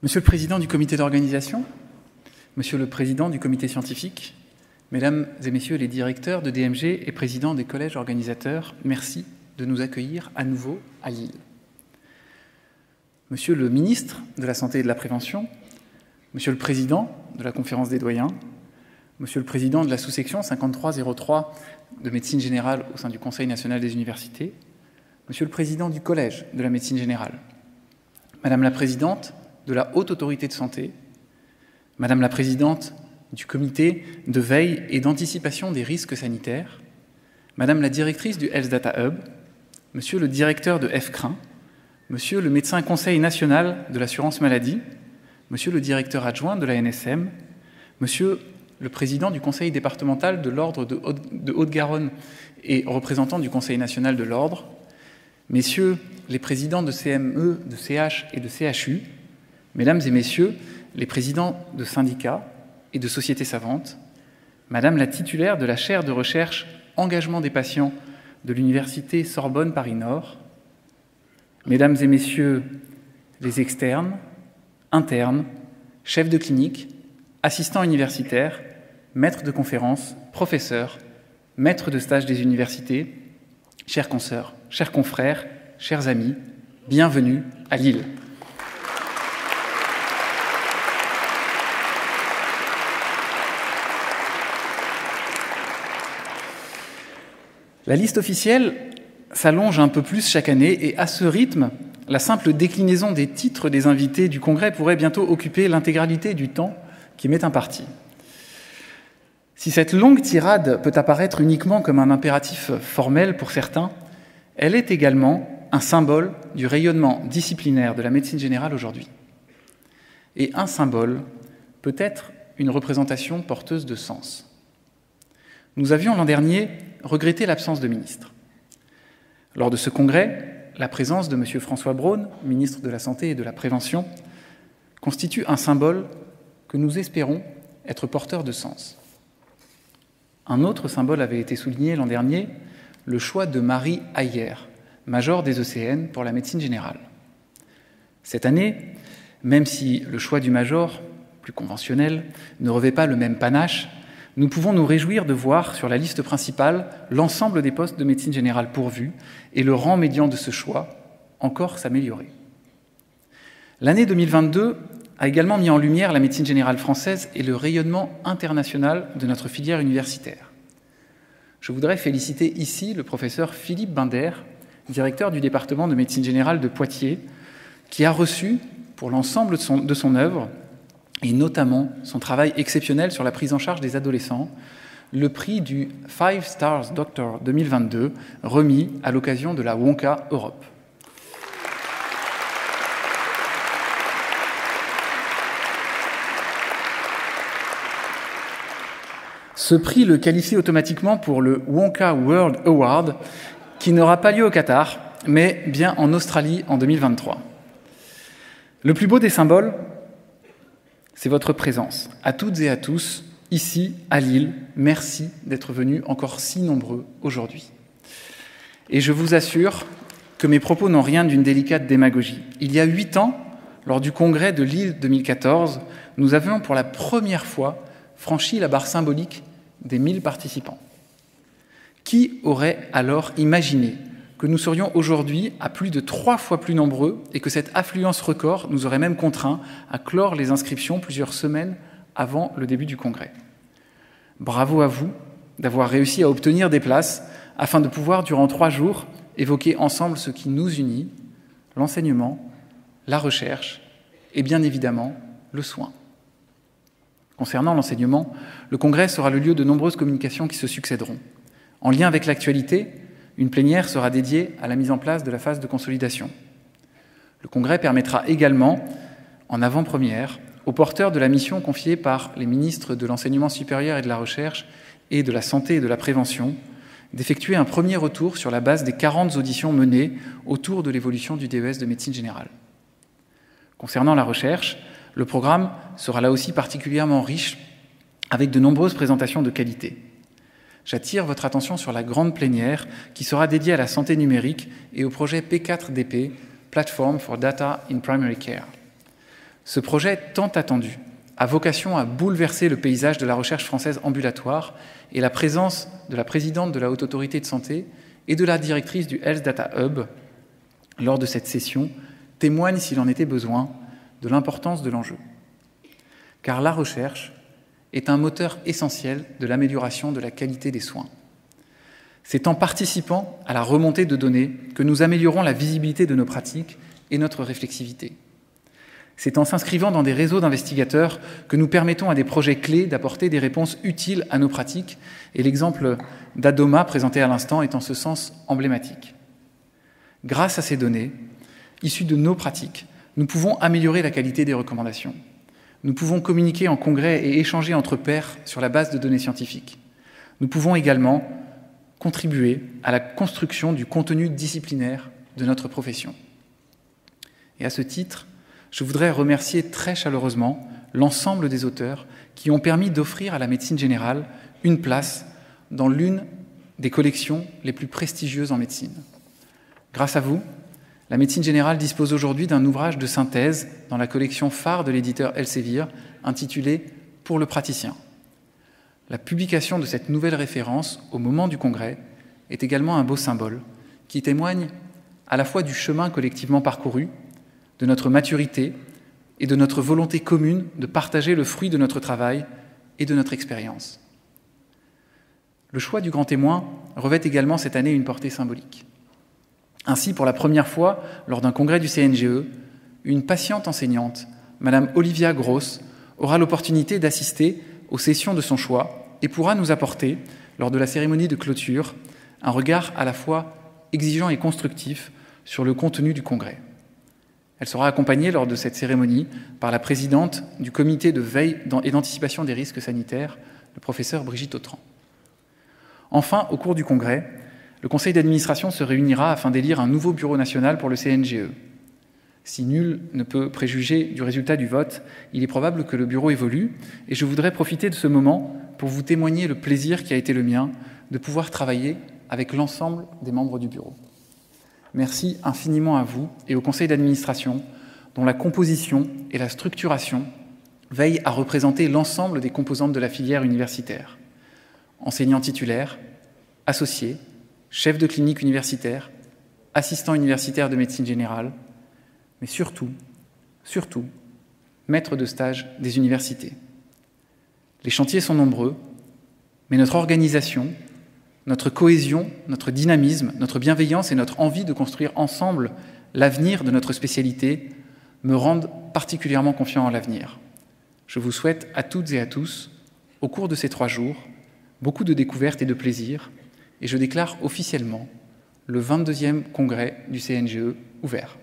Monsieur le Président du comité d'organisation, Monsieur le Président du comité scientifique, Mesdames et Messieurs les directeurs de DMG et présidents des collèges organisateurs, merci de nous accueillir à nouveau à Lille. Monsieur le ministre de la Santé et de la Prévention, Monsieur le Président de la Conférence des doyens, Monsieur le Président de la sous-section 5303 de médecine générale au sein du Conseil national des universités, Monsieur le Président du Collège de la médecine générale, Madame la Présidente de la Haute Autorité de Santé, Madame la Présidente du Comité de veille et d'anticipation des risques sanitaires, Madame la Directrice du Health Data Hub, Monsieur le Directeur de FCRIN, Monsieur le Médecin Conseil national de l'assurance maladie, Monsieur le Directeur adjoint de la NSM, Monsieur le Président du Conseil départemental de l'Ordre de Haute-Garonne et représentant du Conseil national de l'Ordre, Messieurs les présidents de CME, de CH et de CHU, Mesdames et Messieurs les présidents de syndicats et de sociétés savantes, Madame la titulaire de la chaire de recherche Engagement des patients de l'Université Sorbonne Paris-Nord, Mesdames et Messieurs les externes, internes, chefs de clinique, assistants universitaires, maîtres de conférences, professeurs, maîtres de stage des universités, chers consoeurs, chers confrères, chers amis, bienvenue à Lille. La liste officielle s'allonge un peu plus chaque année et à ce rythme, la simple déclinaison des titres des invités du Congrès pourrait bientôt occuper l'intégralité du temps qui m'est imparti. Si cette longue tirade peut apparaître uniquement comme un impératif formel pour certains, elle est également un symbole du rayonnement disciplinaire de la médecine générale aujourd'hui. Et un symbole peut être une représentation porteuse de sens. Nous avions l'an dernier regretté l'absence de ministre. Lors de ce congrès, la présence de M. François Braun, ministre de la Santé et de la Prévention, constitue un symbole que nous espérons être porteur de sens. Un autre symbole avait été souligné l'an dernier, le choix de Marie Ayer, major des ECN pour la médecine générale. Cette année, même si le choix du major, plus conventionnel, ne revêt pas le même panache, nous pouvons nous réjouir de voir sur la liste principale l'ensemble des postes de médecine générale pourvus et le rang médian de ce choix encore s'améliorer. L'année 2022 a également mis en lumière la médecine générale française et le rayonnement international de notre filière universitaire. Je voudrais féliciter ici le professeur Philippe Binder, directeur du département de médecine générale de Poitiers, qui a reçu, pour l'ensemble de son œuvre, et notamment son travail exceptionnel sur la prise en charge des adolescents, le prix du 5 Stars Doctor 2022, remis à l'occasion de la Wonka Europe. Ce prix le qualifie automatiquement pour le Wonka World Award, qui n'aura pas lieu au Qatar, mais bien en Australie en 2023. Le plus beau des symboles, c'est votre présence. À toutes et à tous, ici, à Lille, merci d'être venus encore si nombreux aujourd'hui. Et je vous assure que mes propos n'ont rien d'une délicate démagogie. Il y a 8 ans, lors du congrès de Lille 2014, nous avions pour la première fois franchi la barre symbolique des 1000 participants. Qui aurait alors imaginé que nous serions aujourd'hui à plus de 3 fois plus nombreux et que cette affluence record nous aurait même contraints à clore les inscriptions plusieurs semaines avant le début du congrès. Bravo à vous d'avoir réussi à obtenir des places afin de pouvoir, durant 3 jours, évoquer ensemble ce qui nous unit, l'enseignement, la recherche et bien évidemment le soin. Concernant l'enseignement, le congrès sera le lieu de nombreuses communications qui se succéderont. En lien avec l'actualité, une plénière sera dédiée à la mise en place de la phase de consolidation. Le congrès permettra également, en avant-première, aux porteurs de la mission confiée par les ministres de l'Enseignement supérieur et de la Recherche et de la Santé et de la Prévention d'effectuer un premier retour sur la base des 40 auditions menées autour de l'évolution du DES de médecine générale. Concernant la recherche, le programme sera là aussi particulièrement riche, avec de nombreuses présentations de qualité. J'attire votre attention sur la grande plénière qui sera dédiée à la santé numérique et au projet P4DP, Platform for Data in Primary Care. Ce projet tant attendu a vocation à bouleverser le paysage de la recherche française ambulatoire et la présence de la présidente de la Haute Autorité de Santé et de la directrice du Health Data Hub lors de cette session témoigne, s'il en était besoin, de l'importance de l'enjeu. Car la recherche est un moteur essentiel de l'amélioration de la qualité des soins. C'est en participant à la remontée de données que nous améliorons la visibilité de nos pratiques et notre réflexivité. C'est en s'inscrivant dans des réseaux d'investigateurs que nous permettons à des projets clés d'apporter des réponses utiles à nos pratiques, et l'exemple d'Adoma présenté à l'instant est en ce sens emblématique. Grâce à ces données, issues de nos pratiques, nous pouvons améliorer la qualité des recommandations. Nous pouvons communiquer en congrès et échanger entre pairs sur la base de données scientifiques. Nous pouvons également contribuer à la construction du contenu disciplinaire de notre profession. Et à ce titre, je voudrais remercier très chaleureusement l'ensemble des auteurs qui ont permis d'offrir à la médecine générale une place dans l'une des collections les plus prestigieuses en médecine. Grâce à vous, la médecine générale dispose aujourd'hui d'un ouvrage de synthèse dans la collection phare de l'éditeur Elsevier, intitulé « Pour le praticien ». La publication de cette nouvelle référence au moment du congrès est également un beau symbole qui témoigne à la fois du chemin collectivement parcouru, de notre maturité et de notre volonté commune de partager le fruit de notre travail et de notre expérience. Le choix du grand témoin revêt également cette année une portée symbolique. Ainsi, pour la première fois, lors d'un congrès du CNGE, une patiente enseignante, Madame Olivia Gross, aura l'opportunité d'assister aux sessions de son choix et pourra nous apporter, lors de la cérémonie de clôture, un regard à la fois exigeant et constructif sur le contenu du congrès. Elle sera accompagnée lors de cette cérémonie par la présidente du comité de veille et d'anticipation des risques sanitaires, le professeur Brigitte Autran. Enfin, au cours du congrès, le conseil d'administration se réunira afin d'élire un nouveau bureau national pour le CNGE. Si nul ne peut préjuger du résultat du vote, il est probable que le bureau évolue, et je voudrais profiter de ce moment pour vous témoigner le plaisir qui a été le mien de pouvoir travailler avec l'ensemble des membres du bureau. Merci infiniment à vous et au conseil d'administration, dont la composition et la structuration veillent à représenter l'ensemble des composantes de la filière universitaire. Enseignants titulaires, associés, chefs de clinique universitaire, assistants universitaires de médecine générale, mais surtout, maîtres de stage des universités. Les chantiers sont nombreux, mais notre organisation, notre cohésion, notre dynamisme, notre bienveillance et notre envie de construire ensemble l'avenir de notre spécialité me rendent particulièrement confiant en l'avenir. Je vous souhaite à toutes et à tous, au cours de ces 3 jours, beaucoup de découvertes et de plaisir, et je déclare officiellement le 22e congrès du CNGE ouvert.